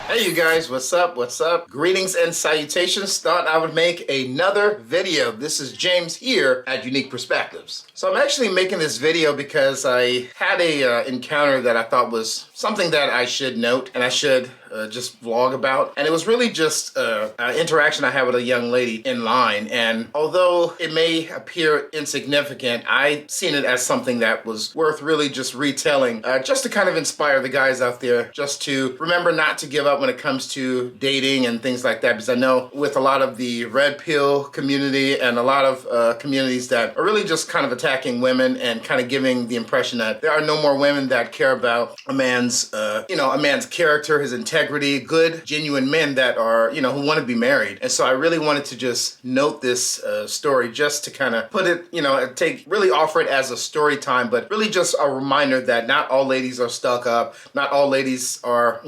Hey you guys, what's up? What's up? Greetings and salutations. Thought I would make another video. This is James here at Unique Perspectives. So I'm actually making this video because I had a encounter that I thought was something that I should note and I should just vlog about. And it was really just an interaction I had with a young lady in line. And although it may appear insignificant, I seen it as something that was worth really just retelling, just to kind of inspire the guys out there, just to remember not to give up when it comes to dating and things like that. Because I know with a lot of the red pill community and a lot of communities that are really just kind of attacking women and kind of giving the impression that there are no more women that care about a man's, a man's character, his integrity, good, genuine men that are, who want to be married. And so I really wanted to just note this story just to kind of put it, really offer it as a story time, but really just a reminder that not all ladies are stuck up, not all ladies are,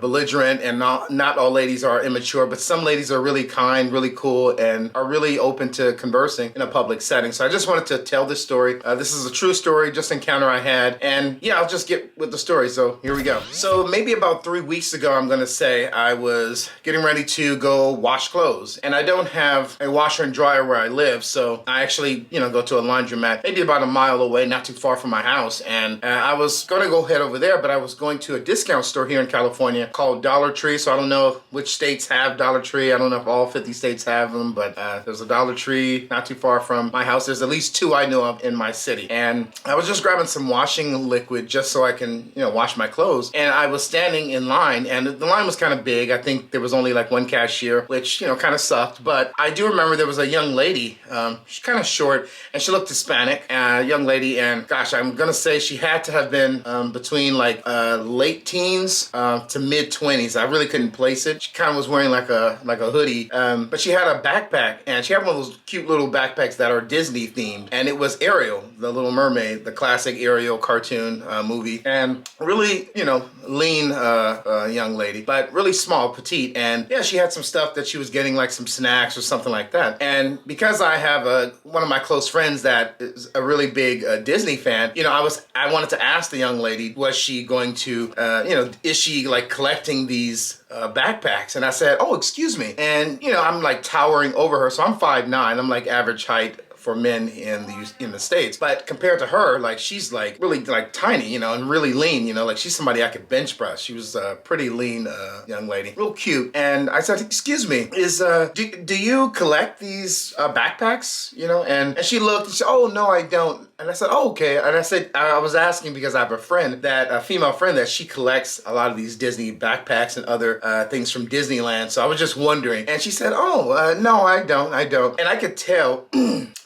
belligerent, and not all ladies are immature, but some ladies are really kind, really cool, and are really open to conversing in a public setting. So I just wanted to tell this story. This is a true story, just encounter I had, and yeah, I'll just get with the story. So here we go. So maybe about 3 weeks ago, I'm gonna say, I was getting ready to go wash clothes, and I don't have a washer and dryer where I live, so I actually, go to a laundromat maybe about a mile away, not too far from my house, and I was gonna go head over there, but I was going to a discount store here in California called Dollar Tree. So I don't know which states have Dollar Tree. I don't know if all 50 states have them, but there's a Dollar Tree not too far from my house. There's at least 2 I know of in my city, and I was just grabbing some washing liquid just so I can, wash my clothes, and I was standing in line, and the line was kind of big. I think there was only like one cashier, which, kind of sucked, but I do remember there was a young lady, she's kind of short, and she looked Hispanic, young lady, and gosh, I'm gonna say she had to have been between like late teens to mid 20s. I really couldn't place it. She kind of was wearing like a hoodie, but she had a backpack, and she had one of those cute little backpacks that are Disney themed, and it was Ariel, the Little Mermaid, the classic Ariel cartoon movie, and really, lean young lady, but really small, petite, and yeah, she had some stuff that she was getting, like some snacks or something like that. And because I have one of my close friends that is a really big Disney fan, I wanted to ask the young lady, was she going to, is she like collecting these backpacks? And I said, oh, excuse me. And, I'm like towering over her. So I'm 5'9". I'm like average height for men in the States. But compared to her, like she's like really like tiny, and really lean, like she's somebody I could bench press. She was a pretty lean young lady, real cute. And I said, excuse me, do you collect these backpacks? And she looked and she said, oh no, I don't. And I said, oh, okay. And I said, I was asking because I have a female friend that she collects a lot of these Disney backpacks and other things from Disneyland. So I was just wondering. And she said, oh, no, I don't. And I could tell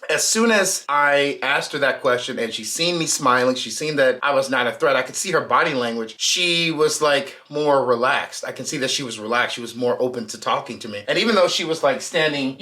as soon as I asked her that question and she seen me smiling, she seen that I was not a threat, I could see her body language. She was like more relaxed. I can see that she was relaxed. She was more open to talking to me. And even though she was like standing,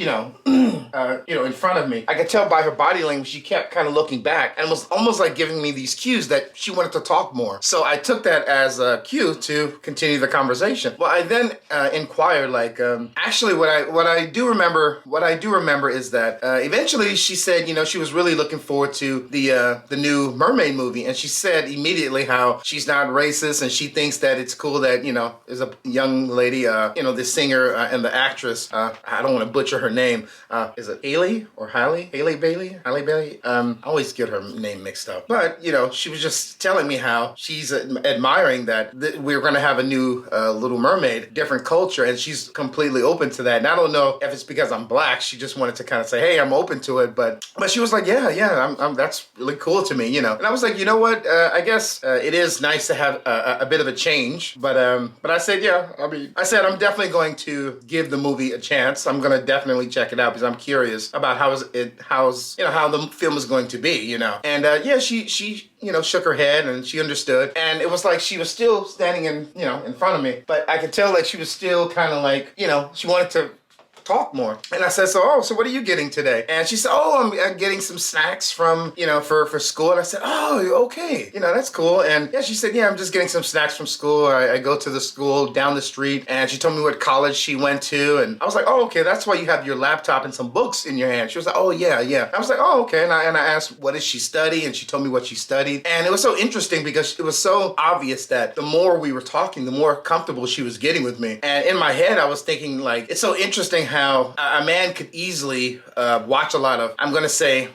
in front of me, I could tell by her body language, she kept kind of looking back and was almost like giving me these cues that she wanted to talk more. So I took that as a cue to continue the conversation. Well, I then inquired, like, actually what I do remember is that eventually she said, she was really looking forward to the new Mermaid movie, and she said immediately how she's not racist and she thinks that it's cool that, there's a young lady, the singer and the actress, I don't want to butcher her name, is it Hailey or Halle Bailey? I always get her name mixed up. But, she was just telling me how she's admiring that we're going to have a new Little Mermaid, different culture, and she's completely open to that. And I don't know if it's because I'm black, she just wanted to kind of say, hey, I'm open to it, but she was like, yeah, I'm that's really cool to me, And I was like, you know what? I guess it is nice to have a bit of a change, but I said, yeah. I'm definitely going to give the movie a chance. I'm gonna definitely check it out because I'm curious about how the film is going to be, And yeah, she shook her head and she understood, and it was like she was still standing in front of me, but I could tell that she was still kind of like, she wanted to talk more. And I said, so what are you getting today? And she said, oh, I'm getting some snacks from, for school. And I said, oh, okay. That's cool. And yeah, she said, yeah, I'm just getting some snacks from school. I go to the school down the street, and she told me what college she went to. And I was like, oh, okay, that's why you have your laptop and some books in your hand. She was like, oh, yeah. I was like, oh, okay. And I asked, what did she study? And she told me what she studied. And it was so interesting because it was so obvious that the more we were talking, the more comfortable she was getting with me. And in my head, I was thinking, like, it's so interesting how a man could easily watch a lot of, I'm going to say,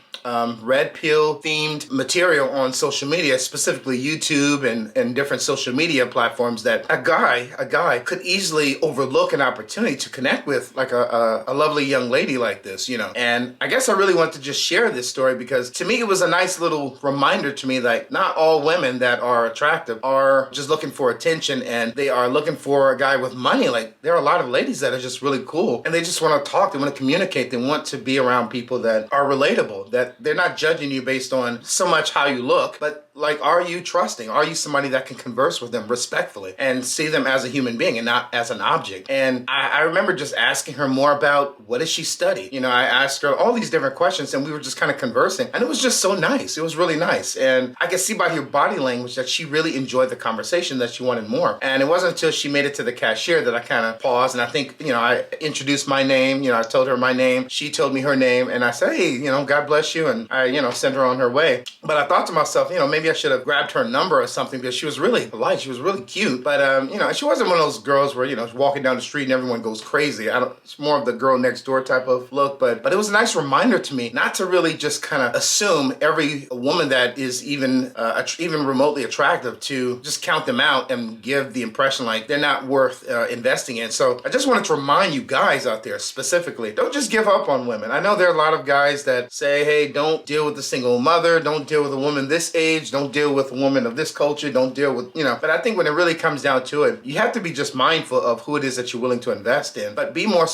red pill themed material on social media, specifically YouTube and different social media platforms, that a guy could easily overlook an opportunity to connect with like a lovely young lady like this, And I guess I really want to just share this story because to me it was a nice little reminder to me that not all women that are attractive are just looking for attention and they are looking for a guy with money. Like, there are a lot of ladies that are just really cool and they just want to talk, they want to communicate, they want to be around people that are relatable, that they're not judging you based on so much how you look, but like, are you trusting? Are you somebody that can converse with them respectfully and see them as a human being and not as an object? And I remember just asking her more about what does she study? I asked her all these different questions and we were just kind of conversing and it was just so nice. It was really nice. And I could see by her body language that she really enjoyed the conversation, that she wanted more. And it wasn't until she made it to the cashier that I kind of paused and I think, I introduced my name, I told her my name. She told me her name and I said, hey, God bless you. And I, sent her on her way. But I thought to myself, maybe I should have grabbed her number or something because she was really polite. She was really cute. But, she wasn't one of those girls where, walking down the street and everyone goes crazy. It's more of the girl next door type of look. But it was a nice reminder to me not to really just kind of assume every woman that is even remotely attractive to just count them out and give the impression like they're not worth investing in. So I just wanted to remind you guys out there specifically, don't just give up on women. I know there are a lot of guys that say, hey, don't deal with the single mother, don't deal with a woman this age, don't deal with a woman of this culture, don't deal with, but I think when it really comes down to it, you have to be just mindful of who it is that you're willing to invest in, but be more,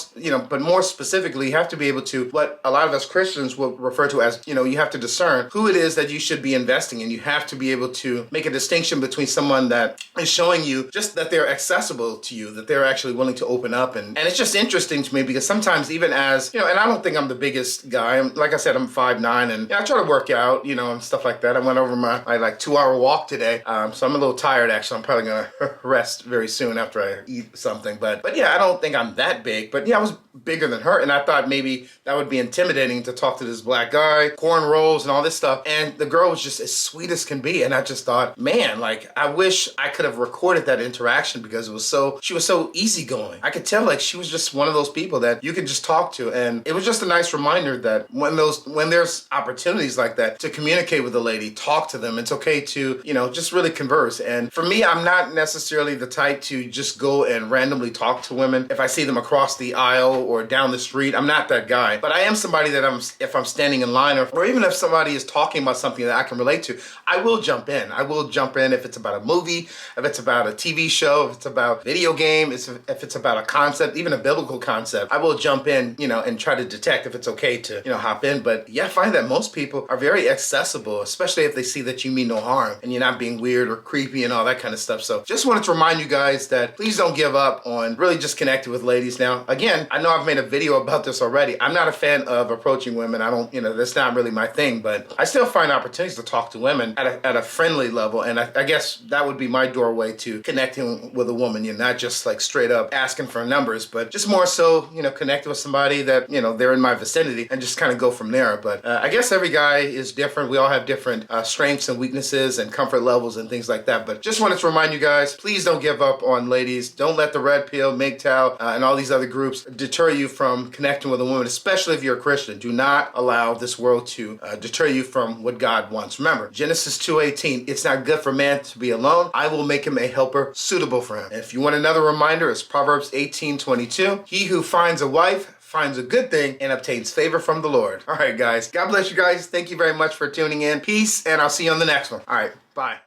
but more specifically, you have to be able to, what a lot of us Christians will refer to as, you have to discern who it is that you should be investing in. You have to be able to make a distinction between someone that is showing you just that they're accessible to you, that they're actually willing to open up. And it's just interesting to me because sometimes even as, and I don't think I'm the biggest guy. Like I said, I'm 5'9", and I try to work out, and stuff like that. I went over my like 2-hour walk today. So I'm a little tired actually. I'm probably gonna rest very soon after I eat something. But yeah, I don't think I'm that big. But yeah, I was bigger than her, and I thought maybe that would be intimidating to talk to this black guy, cornrows and all this stuff. And the girl was just as sweet as can be. And I just thought, man, like, I wish I could have recorded that interaction because she was so easygoing. I could tell like she was just one of those people that you could just talk to. And it was just a nice reminder that when there's opportunities like that to communicate with a lady, talk to them. It's okay to, just really converse. And for me, I'm not necessarily the type to just go and randomly talk to women if I see them across the aisle or down the street. I'm not that guy. But I am somebody that if I'm standing in line or even if somebody is talking about something that I can relate to, I will jump in. I will jump in if it's about a movie, if it's about a TV show, if it's about a video game, if it's about a concept, even a biblical concept. I will jump in, and try to detect if it's okay to, hop in. But yeah, I find that most people are very accessible, especially if they see that you mean no harm and you're not being weird or creepy and all that kind of stuff. So just wanted to remind you guys that please don't give up on really just connecting with ladies. Now, again, I know I've made a video about this already. I'm not a fan of approaching women. I don't, that's not really my thing, but I still find opportunities to talk to women at a friendly level. And I guess that would be my doorway to connecting with a woman. Not just like straight up asking for numbers, but just more so, connecting with somebody that, they're in my vicinity and just kind of go from there. But I guess every guy is different. We all have different strengths and weaknesses and comfort levels and things like that. But just wanted to remind you guys, please don't give up on ladies. Don't let the Red Pill, MGTOW, and all these other groups deter you from connecting with a woman, especially if you're a Christian. Do not allow this world to deter you from what God wants. Remember, Genesis 2:18, it's not good for man to be alone. I will make him a helper suitable for him. And if you want another reminder, it's Proverbs 18:22. He who finds a wife finds a good thing and obtains favor from the Lord. All right, guys. God bless you guys. Thank you very much for tuning in. Peace, and I'll see you on the next one. All right, bye.